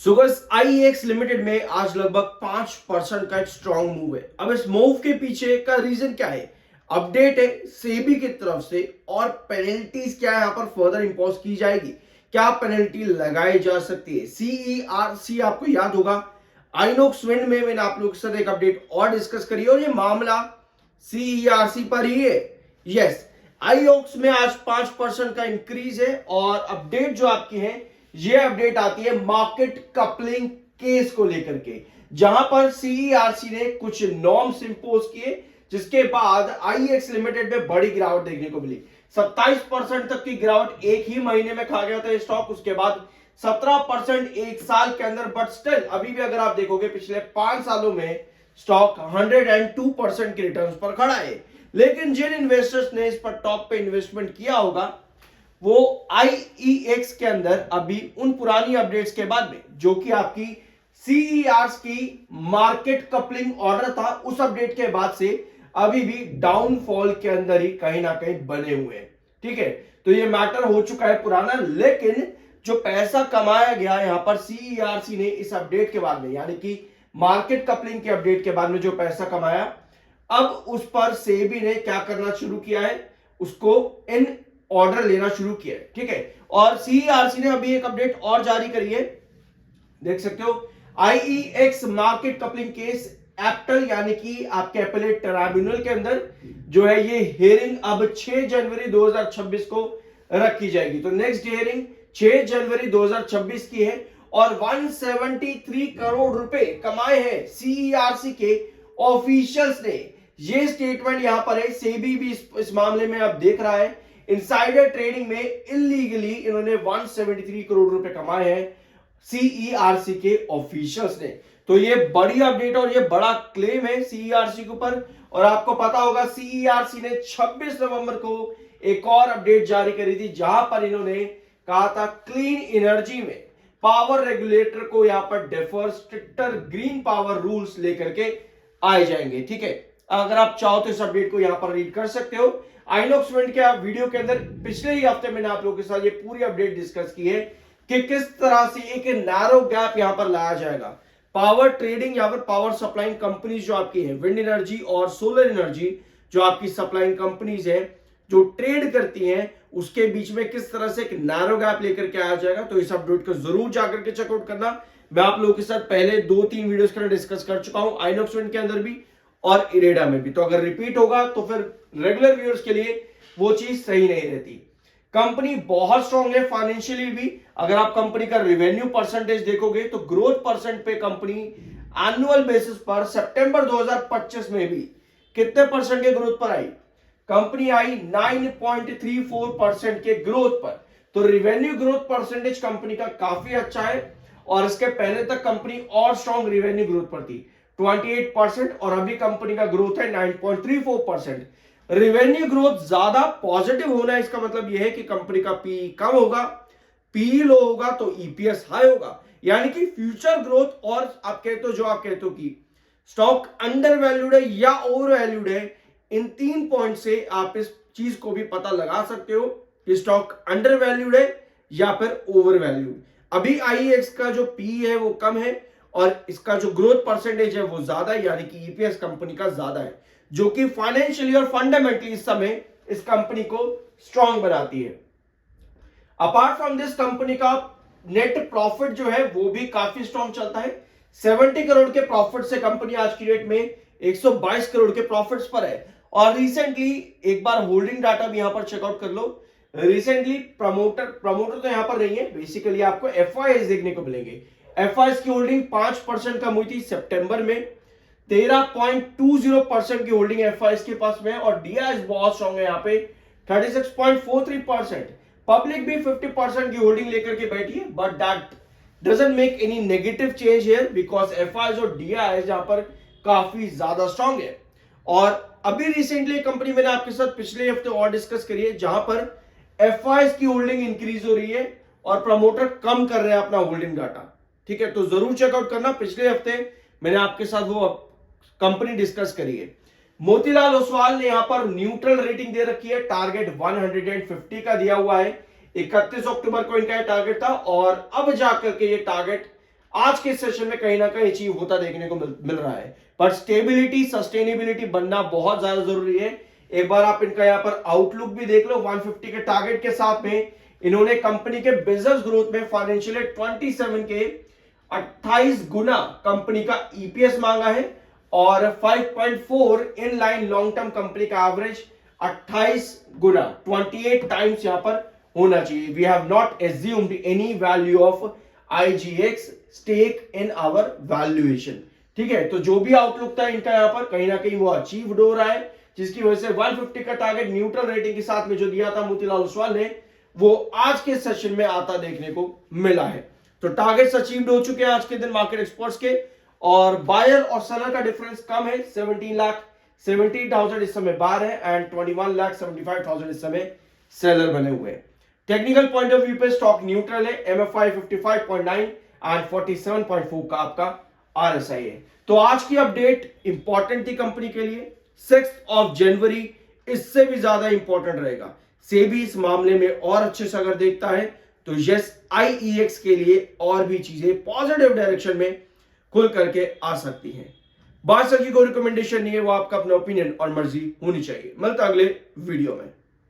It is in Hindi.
सो गाइस आईईएक्स लिमिटेड में आज लगभग 5% का एक स्ट्रॉन्ग मूव है। अब इस मूव के पीछे का रीजन क्या है? अपडेट है सेबी की तरफ से और पेनल्टीज क्या है यहाँ पर फर्दर इंपोज की जाएगी, क्या पेनल्टी लगाई जा सकती है। सीईआरसी आपको याद होगा, आइनॉक्स विंड में मैंने आप लोगों के साथ एक अपडेट और डिस्कस करी और ये मामला सीईआरसी पर ही है। यस, आईओक्स में आज 5% का इंक्रीज है और अपडेट जो आपकी है ये अपडेट आती है मार्केट कपलिंग केस को लेकर के, जहां पर सीईआरसी ने कुछ नॉर्म्स इंपोज किए जिसके बाद आईएक्स लिमिटेड में बड़ी गिरावट देखने को मिली। 27% तक की गिरावट एक ही महीने में खा गया था स्टॉक, उसके बाद 17% एक साल के अंदर। बट स्टिल अभी भी अगर आप देखोगे पिछले 5 सालों में स्टॉक 102% के रिटर्न्स पर खड़ा है। लेकिन जिन इन्वेस्टर्स ने इस पर टॉप पे इन्वेस्टमेंट किया होगा वो आईईएक्स के अंदर अभी उन पुरानी अपडेट्स के बाद में, जो कि आपकी सीईआरस की मार्केट कपलिंग ऑर्डर था, उस अपडेट के बाद से अभी भी डाउनफॉल के अंदर ही कहीं ना कहीं बने हुए हैं। ठीक है, तो ये मैटर हो चुका है पुराना, लेकिन जो पैसा कमाया गया यहां पर सीईआरसी ने इस अपडेट के बाद में, यानी कि मार्केट कपलिंग के अपडेट के बाद में जो पैसा कमाया, अब उस पर सेबी ने क्या करना शुरू किया है, उसको इन ऑर्डर लेना शुरू किया है। ठीक है, और सीईआरसी ने अभी एक अपडेट और जारी करी है, देख सकते हो, आईईएक्स मार्केट कपलिंग केस एप्टल यानी कि आपके एपेलेट ट्राइब्यूनल के अंदर जो है ये हियरिंग अब 6 जनवरी 2026 को रखी जाएगी। तो नेक्स्ट हियरिंग 6 जनवरी 2026 की है और 173 करोड़ रुपए कमाए हैं सीईआरसी के ऑफिशियल्स ने। ये स्टेटमेंट यहां पर है, सेबी भी इस मामले में अब देख रहा है। इनसाइडर ट्रेडिंग में इलीगली इन्होंने 173 करोड़ रुपए कमाए हैं सीईआरसी के ऑफिशियल्स ने। तो ये बड़ी अपडेट और ये बड़ा क्लेम है सीईआरसी के ऊपर। और आपको पता होगा सीईआरसी ने 26 नवंबर को एक और अपडेट जारी करी थी, जहां पर इन्होंने कहा था क्लीन एनर्जी में पावर रेगुलेटर को यहां पर defer stricter green power rules लेकर के आए जाएंगे। ठीक है, अगर आप चाहो तो इस अपडेट को यहां पर रीड कर सकते हो। आइनॉक्स विंड के वीडियो के अंदर पिछले ही हफ्ते मैंने आप लोगों के साथ ये पूरी अपडेट डिस्कस की है कि किस तरह से एक नैरो गैप यहां पर लाया जाएगा। पावर ट्रेडिंग, यहां पर पावर सप्लाइंग कंपनीज जो आपकी है, विंड एनर्जी और सोलर एनर्जी जो आपकी सप्लाइंग कंपनीज है जो ट्रेड करती हैं, उसके बीच में किस तरह से एक नैरो गैप लेकर के आया जाएगा। तो इस अपडेट को जरूर जाकर के चेकआउट करना। मैं आप लोगों के साथ पहले 2-3 वीडियोस के अंदर डिस्कस कर चुका हूं, आइनॉक्स विंड के अंदर भी और इरेडा में भी। तो अगर रिपीट होगा तो फिर रेगुलर व्यूअर्स के लिए वो चीज सही नहीं रहती। कंपनी बहुत स्ट्रांग है फाइनेंशियली भी। अगर आप कंपनी का रेवेन्यू परसेंटेज देखोगे तो ग्रोथ परसेंट पे कंपनी एनुअल बेसिस पर सितंबर 2025 में भी कितने परसेंट के ग्रोथ पर आई? कंपनी आई 9.34% के ग्रोथ पर। तो रेवेन्यू ग्रोथ परसेंटेज कंपनी का काफी अच्छा है और इसके पहले तक कंपनी और स्ट्रांग रेवेन्यू ग्रोथ पर थी 28% और अभी कंपनी का ग्रोथ है 9.34%। रेवेन्यू ग्रोथ ज्यादा पॉजिटिव होना है, इसका मतलब यह है कि कंपनी का पी कम होगा, पी लो होगा तो ईपीएस हाई होगा, यानी कि फ्यूचर ग्रोथ। और आप कहते हो, जो आप कहते हो कि स्टॉक अंडर वैल्यूड है या ओवर वैल्यूड है, इन 3 पॉइंट से आप इस चीज को भी पता लगा सकते हो कि स्टॉक अंडर वैल्यूड है या फिर ओवर वैल्यूड। अभी आईएक्स का जो पी है वो कम है और इसका जो ग्रोथ परसेंटेज है वो ज्यादा है, यानी कि ईपीएस कंपनी का ज्यादा है, जो कि फाइनेंशियली और फंडामेंटली इस समय इस कंपनी को स्ट्रांग बनाती है। अपार्ट फ्रॉम दिस कंपनी का नेट प्रॉफिट जो है वो भी काफी स्ट्रांग चलता है। 70 करोड़ के प्रॉफिट से कंपनी आज की डेट में 122 करोड़ के प्रॉफिट्स पर है। और रिसेंटली एक बार होल्डिंग डाटा भी यहां पर चेकआउट कर लो। रिसेंटली प्रमोटर तो यहां पर नहीं है, बेसिकली आपको एफआईएस देखने को मिलेंगे। एफआईएस की होल्डिंग 5% कम हुई थी सितंबर में, 13.20% की होल्डिंग एफआईएस के पास में है और डीआईएस बहुत स्ट्रांग है यहाँ पे 36.43%। पब्लिक भी 50% की होल्डिंग लेकर के बैठी है, but that doesn't make any negative change here because FIS और डीआईएस यहाँ पर काफी ज्यादा स्ट्रांग है। और अभी रिसेंटली कंपनी मैंने आपके साथ पिछले हफ्ते और डिस्कस करी है, जहां पर एफआईएस की होल्डिंग इंक्रीज हो रही है और प्रमोटर कम कर रहे हैं अपना होल्डिंग डाटा। ठीक है, तो जरूर चेकआउट करना। पिछले हफ्ते मैंने आपके साथ वो कंपनी डिस्कस करी है। मोतीलाल ओसवाल ने यहां पर न्यूट्रल रेटिंग दे रखी है, टारगेट 150 का दिया हुआ है। 31 अक्टूबर को इनका टारगेट था और अब जाकर के ये टारगेट आज के सेशन में कहीं ना कहीं अचीव होता देखने को मिल रहा है। पर स्टेबिलिटी, सस्टेनेबिलिटी बनना बहुत ज्यादा जरूरी है। एक बार आप इनका यहाँ पर आउटलुक भी देख लो। 150 के टारगेट के साथ में इन्होंने कंपनी के बिजनेस ग्रोथ में फाइनेंशियल 27 के 28 गुना कंपनी का ईपीएस मांगा है और 5.4 in line long term company का एवरेज 28 गुना 28 टाइम्स यहां पर होना चाहिए। We have not assumed any value of IGX stake in our valuation. ठीक है, तो जो भी आउटलुक था इनका यहां पर कहीं ना कहीं वो अचीव्ड हो रहा है, जिसकी वजह से 150 का टारगेट न्यूट्रल रेटिंग के साथ में जो दिया था मोतीलाल ओसवाल ने, वो आज के सेशन में आता देखने को मिला है। तो टारगेट्स अचीव्ड हो चुके हैं आज के दिन मार्केट एक्सपर्ट्स के, और बायर और सेलर का डिफरेंस कम है। 17,70,000 इस समय बायर है एंड 21,75,000 इस समय सेलर बने हुए हैं। टेक्निकल पॉइंट ऑफ व्यू पे स्टॉक न्यूट्रल है। एमएफआई 55.9 एंड 47.4 का आपका आरएसआई है। तो आज की अपडेट इंपॉर्टेंट थी कंपनी के लिए। 6 जनवरी इससे भी ज्यादा इंपॉर्टेंट रहेगा। सेबी इस मामले में और अच्छे से अगर देखता है तो यस आईईएक्स के लिए और भी चीजें पॉजिटिव डायरेक्शन में खुल करके आ सकती हैं। बात की कोई रिकमेंडेशन नहीं है, वो आपका अपना ओपिनियन और मर्जी होनी चाहिए। मिलता अगले वीडियो में।